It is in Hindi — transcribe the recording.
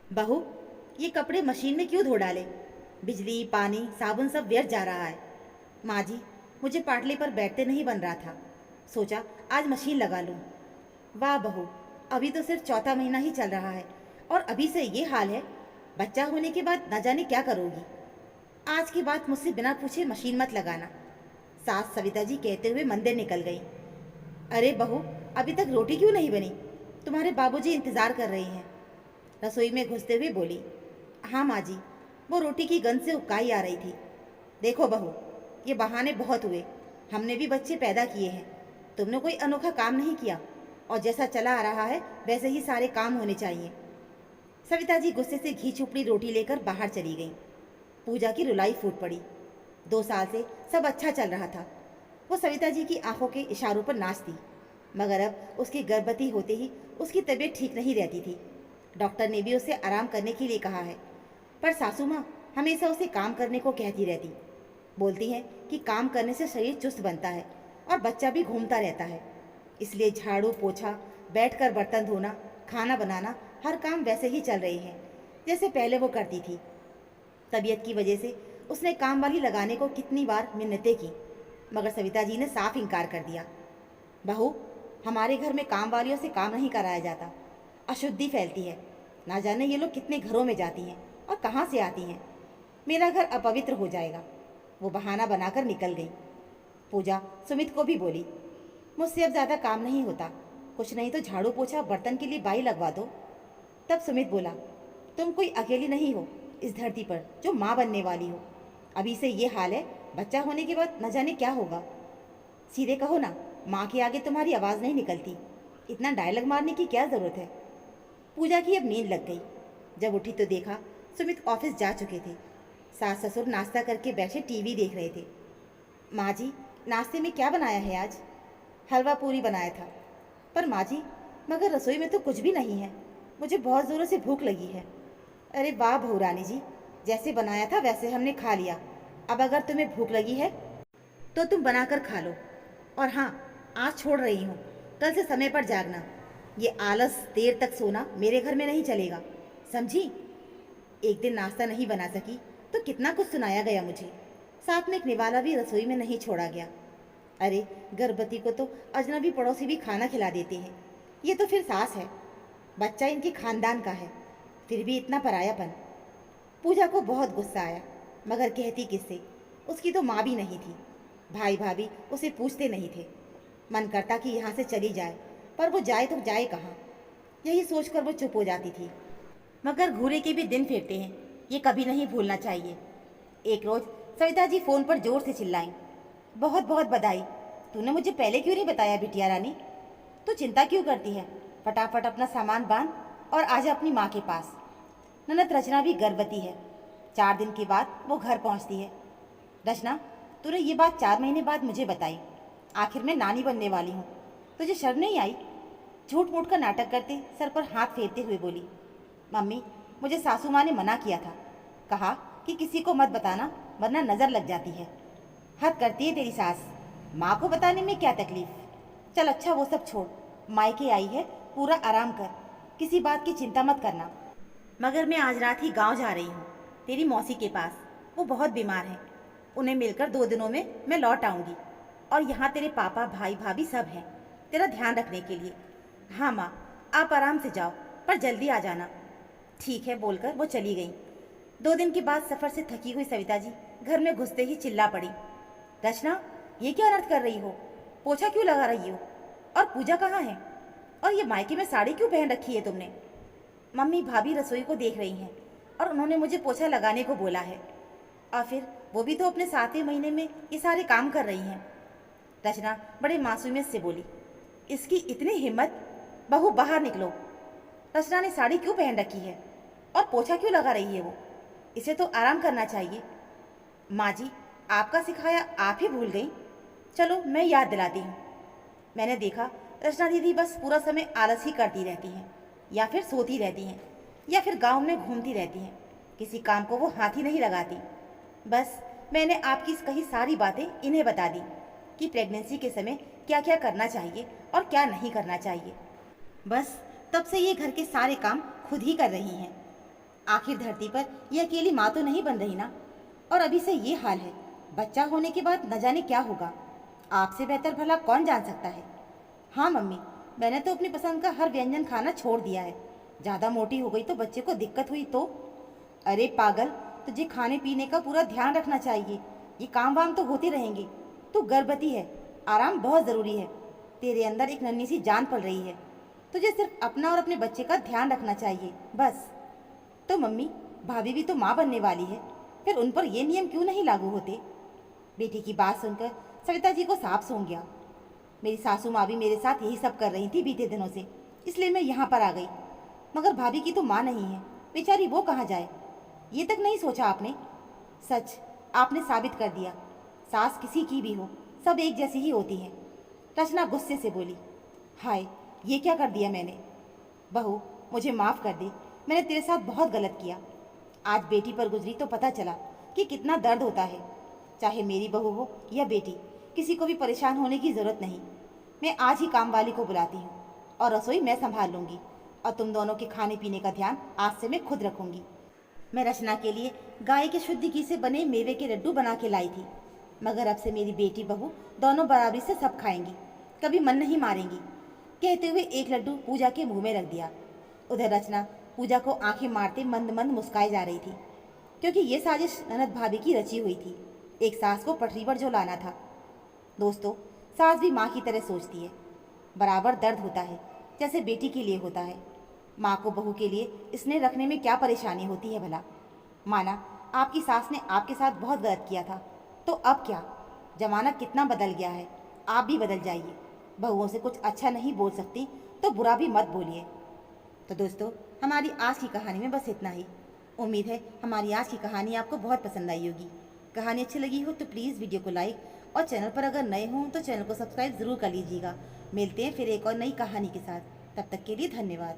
बहू, ये कपड़े मशीन में क्यों धो डाले? बिजली, पानी, साबुन सब व्यर्थ जा रहा है। माँ जी, मुझे पाटली पर बैठते नहीं बन रहा था। सोचा आज मशीन लगा लूँ। वाह बहू, अभी तो सिर्फ चौथा महीना ही चल रहा है और अभी से ये हाल है। बच्चा होने के बाद न जाने क्या करोगी। आज की बात मुझसे बिना पूछे मशीन मत लगाना, सास सविता जी कहते हुए मंदिर निकल गई। अरे बहू, अभी तक रोटी क्यों नहीं बनी? तुम्हारे बाबूजी इंतजार कर रहे हैं। रसोई में घुसते हुए बोली। हाँ माँ जी, वो रोटी की गंध से उबकाई आ रही थी। देखो बहू, ये बहाने बहुत हुए। हमने भी बच्चे पैदा किए हैं, तुमने कोई अनोखा काम नहीं किया और जैसा चला आ रहा है वैसे ही सारे काम होने चाहिए। सविता जी गुस्से से घी चुपड़ी रोटी लेकर बाहर चली गई। पूजा की रुलाई फूट पड़ी। 2 साल से सब अच्छा चल रहा था। वो सविता जी की आंखों के इशारों पर नाचती, मगर अब उसकी गर्भवती होते ही उसकी तबीयत ठीक नहीं रहती थी। डॉक्टर ने भी उसे आराम करने के लिए कहा है, पर सासू माँ हमेशा उसे काम करने को कहती रहती। बोलती हैं कि काम करने से शरीर चुस्त बनता है और बच्चा भी घूमता रहता है। इसलिए झाड़ू पोछा, बैठकर बर्तन धोना, खाना बनाना, हर काम वैसे ही चल रहे हैं जैसे पहले वो करती थी। तबीयत की वजह से उसने काम वाली लगाने को कितनी बार मिन्नतें की, मगर सविता जी ने साफ इनकार कर दिया। बहू, हमारे घर में काम वालियों से काम नहीं कराया जाता। अशुद्धि फैलती है। ना जाने ये लोग कितने घरों में जाती हैं और कहाँ से आती हैं। मेरा घर अपवित्र हो जाएगा। वो बहाना बनाकर निकल गई। पूजा सुमित को भी बोली, मुझसे अब ज़्यादा काम नहीं होता, कुछ नहीं तो झाड़ू पोछा बर्तन के लिए बाई लगवा दो। तब सुमित बोला, तुम कोई अकेली नहीं हो इस धरती पर जो माँ बनने वाली हो। अभी से ये हाल है, बच्चा होने के बाद न जाने क्या होगा। सीधे कहो ना, माँ के आगे तुम्हारी आवाज़ नहीं निकलती। इतना डायलॉग मारने की क्या ज़रूरत है? पूजा की अब नींद लग गई। जब उठी तो देखा सुमित ऑफिस जा चुके थे। सास ससुर नाश्ता करके बैठे टीवी देख रहे थे। माँ जी, नाश्ते में क्या बनाया है आज? हलवा पूरी बनाया था। पर माँ जी, मगर रसोई में तो कुछ भी नहीं है। मुझे बहुत ज़ोरों से भूख लगी है। अरे वाह बहू रानी जी, जैसे बनाया था वैसे हमने खा लिया। अब अगर तुम्हें भूख लगी है तो तुम बनाकर खा लो। और हाँ, आज छोड़ रही हूँ, कल से समय पर जागना। ये आलस, देर तक सोना मेरे घर में नहीं चलेगा, समझी? एक दिन नाश्ता नहीं बना सकी तो कितना कुछ सुनाया गया मुझे। साथ में एक निवाला भी रसोई में नहीं छोड़ा गया। अरे, गर्भवती को तो अजनबी पड़ोसी भी खाना खिला देते हैं, ये तो फिर सास है। बच्चा इनके खानदान का है, फिर भी इतना परायापन। पूजा को बहुत गुस्सा आया, मगर कहती किससे? उसकी तो माँ भी नहीं थी। भाई भाभी उसे पूछते नहीं थे। मन करता कि यहाँ से चली जाए, पर वो जाए तो जाए कहाँ? यही सोचकर वो चुप हो जाती थी। मगर घूरे के भी दिन फिरते हैं, ये कभी नहीं भूलना चाहिए। एक रोज सविता जी फोन पर जोर से चिल्लाई, बहुत बहुत बधाई। तूने मुझे पहले क्यों नहीं बताया बिटिया रानी? तू चिंता क्यों करती है? फटाफट अपना सामान बांध और आजा अपनी माँ के पास। ननद रचना भी गर्भवती है। 4 दिन के बाद वो घर पहुँचती है। रचना, तूने ये बात 4 महीने बाद मुझे बताई। आखिर मैं नानी बनने वाली हूँ, तुझे शर्म नहीं आई? झूठ मूठ का नाटक करते सर पर हाथ फेरते हुए बोली, मम्मी, मुझे सासू माँ ने मना किया था। कहा कि किसी को मत बताना वरना नज़र लग जाती है। हद करती है तेरी सास। माँ को बताने में क्या तकलीफ? चल अच्छा वो सब छोड़, मायके आई है, पूरा आराम कर, किसी बात की चिंता मत करना। मगर मैं आज रात ही गांव जा रही हूँ, तेरी मौसी के पास। वो बहुत बीमार हैं, उन्हें मिलकर 2 दिनों में मैं लौट आऊँगी। और यहाँ तेरे पापा भाई भाभी सब हैं तेरा ध्यान रखने के लिए। हाँ माँ, आप आराम से जाओ, पर जल्दी आ जाना। ठीक है बोलकर वो चली गई। 2 दिन के बाद सफ़र से थकी हुई सविता जी घर में घुसते ही चिल्ला पड़ी, रचना, ये क्या अनर्थ कर रही हो? पोछा क्यों लगा रही हो? और पूजा कहाँ है? और ये मायके में साड़ी क्यों पहन रखी है तुमने? मम्मी, भाभी रसोई को देख रही हैं और उन्होंने मुझे पोछा लगाने को बोला है। और फिर वो भी तो अपने 7वें महीने में ये सारे काम कर रही हैं। रचना बड़े मासूमियत से बोली, इसकी इतनी हिम्मत? बहू बाहर निकलो। रचना ने साड़ी क्यों पहन रखी है और पोछा क्यों लगा रही है वो? इसे तो आराम करना चाहिए। माँ जी, आपका सिखाया आप ही भूल गई। चलो मैं याद दिलाती हूँ। मैंने देखा रचना दीदी बस पूरा समय आलस ही करती रहती हैं, या फिर सोती रहती हैं, या फिर गांव में घूमती रहती हैं। किसी काम को वो हाथ ही नहीं लगाती। बस मैंने आपकी कही सारी बातें इन्हें बता दी कि प्रेगनेंसी के समय क्या क्या करना चाहिए और क्या नहीं करना चाहिए। बस तब से ये घर के सारे काम खुद ही कर रही हैं। आखिर धरती पर ये अकेली माँ तो नहीं बन रही ना। और अभी से ये हाल है, बच्चा होने के बाद न जाने क्या होगा। आपसे बेहतर भला कौन जान सकता है। हाँ मम्मी, मैंने तो अपनी पसंद का हर व्यंजन खाना छोड़ दिया है। ज़्यादा मोटी हो गई तो बच्चे को दिक्कत हुई तो। अरे पागल, तुझे खाने पीने का पूरा ध्यान रखना चाहिए। ये काम वाम तो होते रहेंगे। तू गर्भवती है, आराम बहुत ज़रूरी है। तेरे अंदर एक नन्ही सी जान पल रही है। तुझे सिर्फ अपना और अपने बच्चे का ध्यान रखना चाहिए, बस। तो मम्मी, भाभी भी तो माँ बनने वाली है, फिर उन पर ये नियम क्यों नहीं लागू होते। बेटी की बात सुनकर सविता जी को साफ सूंघ गया। मेरी सासू माँ भी मेरे साथ यही सब कर रही थी बीते दिनों से, इसलिए मैं यहाँ पर आ गई। मगर भाभी की तो माँ नहीं है, बेचारी वो कहाँ जाए, ये तक नहीं सोचा आपने। सच, आपने साबित कर दिया, सास किसी की भी हो, सब एक जैसी ही होती हैं। रचना गुस्से से बोली, हाय, ये क्या कर दिया मैंने। बहू, मुझे माफ़ कर दे, मैंने तेरे साथ बहुत गलत किया। आज बेटी पर गुजरी तो पता चला कि कितना दर्द होता है। चाहे मेरी बहू हो या बेटी, किसी को भी परेशान होने की ज़रूरत नहीं। मैं आज ही काम वाली को बुलाती हूँ और रसोई मैं संभाल लूँगी, और तुम दोनों के खाने पीने का ध्यान आज से मैं खुद रखूँगी। मैं रचना के लिए गाय के शुद्ध घी से बने मेवे के लड्डू बना के लाई थी, मगर अब से मेरी बेटी बहू दोनों बराबरी से सब खाएंगी, कभी मन नहीं मारेंगी। कहते हुए एक लड्डू पूजा के मुंह में रख दिया। उधर रचना पूजा को आंखें मारते मंद मंद मुस्काई जा रही थी, क्योंकि ये साजिश ननद भाभी की रची हुई थी, एक सास को पटरी पर जो लाना था। दोस्तों, सास भी माँ की तरह सोचती है। बराबर दर्द होता है जैसे बेटी के लिए होता है। माँ को बहू के लिए स्नेह रखने में क्या परेशानी होती है भला। माना आपकी सास ने आपके साथ बहुत गलत किया था, तो अब क्या, जमाना कितना बदल गया है, आप भी बदल जाइए। बहुओं से कुछ अच्छा नहीं बोल सकती तो बुरा भी मत बोलिए। तो दोस्तों, हमारी आज की कहानी में बस इतना ही। उम्मीद है हमारी आज की कहानी आपको बहुत पसंद आई होगी। कहानी अच्छी लगी हो तो प्लीज़ वीडियो को लाइक, और चैनल पर अगर नए हों तो चैनल को सब्सक्राइब ज़रूर कर लीजिएगा। मिलते हैं फिर एक और नई कहानी के साथ। तब तक के लिए धन्यवाद।